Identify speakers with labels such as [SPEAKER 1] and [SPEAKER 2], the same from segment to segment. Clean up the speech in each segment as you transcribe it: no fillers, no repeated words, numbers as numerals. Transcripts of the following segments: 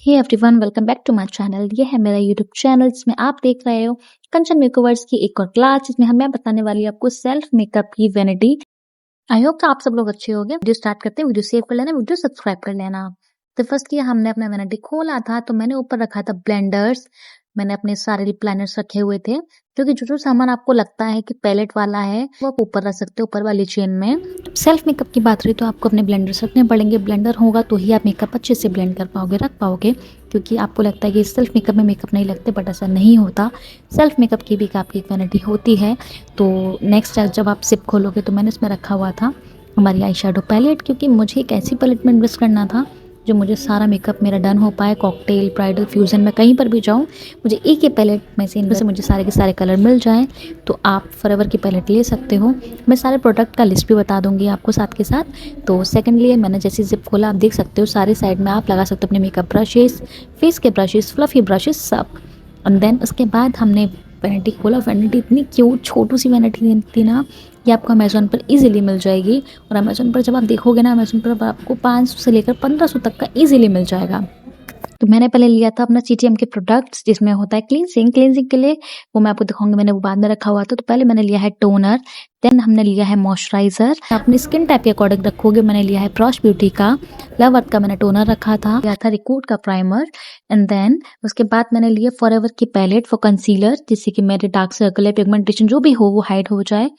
[SPEAKER 1] Hey everyone, welcome back to my channel. ये है मेरा यूट्यूब चैनल जिसमें आप देख रहे हो कंचन मेकओवर्स की एक और क्लास, जिसमें मैं बताने वाली हूँ आपको सेल्फ मेकअप की वैनिटी। आई होप कि आप सब लोग अच्छे होंगे। वीडियो स्टार्ट करते हैं, वीडियो सेव कर लेना, वीडियो सब्सक्राइब कर लेना। तो फर्स्ट किया हमने अपना वैनिटी खोला था, तो मैंने ऊपर रखा था ब्लेंडर्स। मैंने अपने सारे लिप लाइनर्स रखे हुए थे, क्योंकि जो जो सामान आपको लगता है कि पैलेट वाला है वो आप ऊपर रख सकते हो, ऊपर वाली चेन में। सेल्फ मेकअप की बात रही तो आपको अपने ब्लेंडर्स रखने पड़ेंगे। ब्लेंडर होगा तो ही आप मेकअप अच्छे से ब्लेंड कर पाओगे, रख पाओगे। क्योंकि आपको लगता है कि सेल्फ मेकअप में मेकअप नहीं लगते, बट ऐसा नहीं होता। सेल्फ मेकअप की भी आपकी एक वैनिटी होती है। तो नेक्स्ट जब आप सिप खोलोगे तो मैंने इसमें रखा हुआ था हमारी आई शेडो पैलेट, क्योंकि मुझे एक ऐसी पैलेट में इन्वेस्ट करना था जो मुझे सारा मेकअप मेरा डन हो पाए। कॉकटेल, ब्राइडल, फ्यूजन में कहीं पर भी जाऊँ, मुझे एक ही पैलेट में से इनमें से मुझे सारे के सारे कलर मिल जाएं। तो आप फॉरएवर की पैलेट ले सकते हो। मैं सारे प्रोडक्ट का लिस्ट भी बता दूंगी आपको साथ के साथ। तो सेकेंडली मैंने जैसे जिप खोला, आप देख सकते हो सारे साइड में आप लगा सकते हो अपने मेकअप ब्रशेस, फेस के ब्रशेस, फ्लफी ब्रशेस, सब। एंड देन उसके बाद हमने वैनिटी खोला। वैनिटी इतनी क्यूट छोटू सी वैनिटी थी ना, ये आपको अमेज़ोन पर इजीली मिल जाएगी। और अमेज़ोन पर जब आप देखोगे ना, अमेज़ोन पर आपको 500 से लेकर 1500 तक का इजीली मिल जाएगा। तो मैंने पहले लिया था अपना सीटीएम के प्रोडक्ट्स, जिसमें होता है क्लींजिंग के लिए। वो मैं आपको दिखाऊंगी, मैंने वो बाद में रखा हुआ था। तो पहले मैंने लिया है टोनर, देन हमने लिया है मॉइस्चराइजर। अपनी स्किन टाइप के अकॉर्डिंग रखोगे। मैंने लिया है प्रॉश ब्यूटी का लव अर्थ का मैंने टोनर रखा था, लिया था रिकूट का प्राइमर। एंड देन उसके बाद मैंने लिया फॉरएवर की पैलेट फॉर कंसीलर, जिससे कि मेरे डार्क सर्कल या पिगमेंटेशन जो भी हो वो हाइड हो जाए।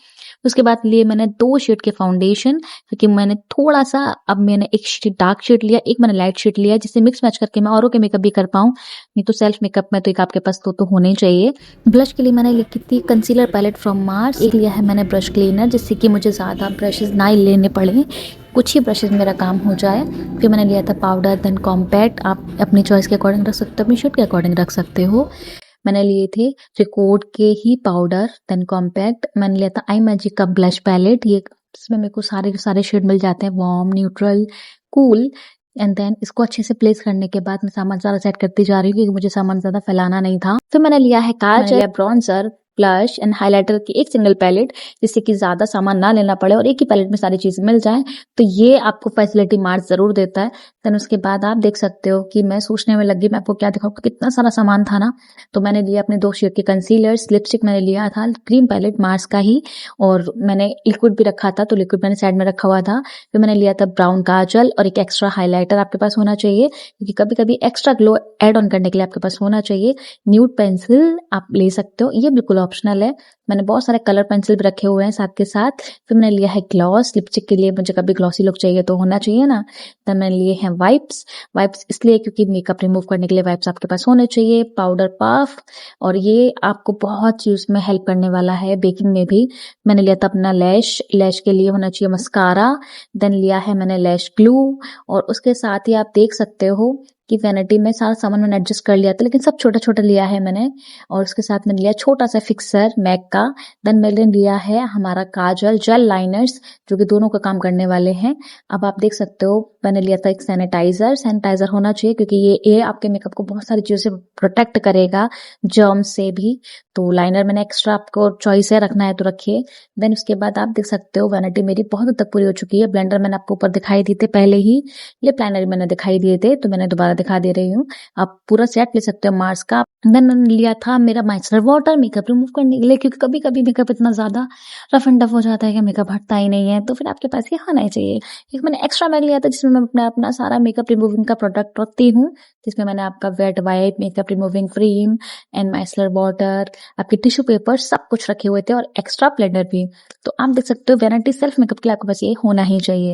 [SPEAKER 1] उसके बाद लिए मैंने 2 शेड के फाउंडेशन, क्योंकि मैंने थोड़ा सा, अब मैंने एक शेड डार्क शेड लिया, एक मैंने लाइट शेड लिया, जिससे मिक्स मैच करके मैं औरों के मेकअप भी कर पाऊँ। नहीं तो सेल्फ मेकअप में तो एक आपके पास तो होने ही चाहिए। ब्लश के लिए मैंने ली थी कंसीलर पैलेट फ्रॉम मार्स। एक लिया है मैंने ब्रश क्लीनर, जिससे कि मुझे ज़्यादा ब्रशेज ना लेने पड़े, कुछ ही ब्रशेज मेरा काम हो जाए। फिर मैंने लिया था पाउडर, देन कॉम्पैक्ट। आप अपनी चॉइस के अकॉर्डिंग रख सकते हो, अपनी शेड के अकॉर्डिंग रख सकते हो। मैंने लिए थे रिकॉर्ड के ही पाउडर, देन कॉम्पैक्ट। मैंने लिया था आई मैजिक का ब्लश पैलेट, ये इसमें मेरे को सारे के सारे शेड मिल जाते हैं, warm, neutral, cool. And then इसको अच्छे से प्लेस करने के बाद मैं सामान ज़्यादा सेट करती जा रही हूँ, क्योंकि मुझे सामान ज़्यादा फैलाना नहीं था। फिर मैंने लिया है काजल, ब्रॉन्जर, ब्लश एंड हाइलाइटर की एक सिंगल पैलेट, जिससे कि ज़्यादा सामान ना लेना पड़े और एक ही पैलेट में सारी चीज़ें मिल जाएं। तो ये आपको फैसिलिटी मार्स ज़रूर देता है। देन उसके बाद आप देख सकते हो कि मैं सोचने में लगी मैं आपको क्या दिखाऊँ, कितना सारा सामान था ना। तो मैंने लिया अपने 2 शेड के कंसीलर्स, लिपस्टिक मैंने लिया था क्रीम पैलेट मार्स का ही, और मैंने लिक्विड भी रखा था, तो लिक्विड मैंने साइड में रखा हुआ था। फिर मैंने लिया था ब्राउन काजल और एक एक्स्ट्रा हाइलाइटर आपके पास होना चाहिए, क्योंकि कभी कभी एक्स्ट्रा ग्लो ऐड ऑन करने के लिए आपके पास होना चाहिए। न्यूड पेंसिल आप ले सकते हो, ये बिल्कुल ऑप्शनल है। मैंने बहुत सारे कलर पेंसिल भी रखे हुए हैं साथ के साथ। फिर मैंने लिया है ग्लॉस, लिपस्टिक के लिए मुझे कभी ग्लॉसी लुक चाहिए तो होना चाहिए ना। तब मैंने लिए हैं वाइप्स। वाइप्स इसलिए क्योंकि मेकअप रिमूव करने के लिए वाइप्स आपके पास होने चाहिए। पाउडर पफ, और ये आपको बहुत चीज में हेल्प करने वाला है, बेकिंग में भी। मैंने लिया था अपना लैश के लिए होना चाहिए मस्कारा। देन लिया है मैंने लैश ग्लू, और उसके साथ ही आप देख सकते हो कि वैनिटी में सारा सामान मैंने एडजस्ट कर लिया था, लेकिन सब छोटा छोटा लिया है मैंने। और उसके साथ मैंने लिया छोटा सा फिक्सर मैक का। देन मैंने लिया है हमारा काजल, जेल लाइनर्स, जो कि दोनों का काम करने वाले हैं। अब आप देख सकते हो मैंने लिया था एक सैनिटाइजर होना चाहिए, क्योंकि ये आपके मेकअप को बहुत सारी चीजों से प्रोटेक्ट करेगा, जर्म से भी। तो लाइनर मैंने एक्स्ट्रा, आपको चॉइस है रखना है तो रखिए। देन उसके बाद आप देख सकते हो वैनिटी मेरी बहुत हद तक पूरी हो चुकी है। ब्लेंडर मैंने आपको ऊपर दिखाई दिए थे पहले ही, लिप लाइनर मैंने दिखाई दिए थे, तो मैंने दोबारा दिखा दे रही हूँ। आप पूरा सेट ले सकते हो मार्स का। देन मैंने लिया था मेरा माइसलर वाटर मेकअप रिमूव करने के लिए, क्योंकि कभी कभी मेकअप इतना ज्यादा रफ एंड टफ हो जाता है कि मेकअप हटता ही नहीं है, तो फिर आपके पास ये होना ही चाहिए। एक मैंने एक्स्ट्रा मैग लिया था, जिसमें मैं अपना सारा मेकअप रिमूविंग का प्रोडक्ट रखती हूँ, जिसमें मैंने आपका wait wipe, makeup removing cream and micellar water, आपके टिश्यू पेपर, सब कुछ रखे हुए थे, और एक्स्ट्रा ब्लेंडर भी। तो आप देख सकते हो वैनिटी सेल्फ मेकअप के लिए आपके पास ये होना ही चाहिए।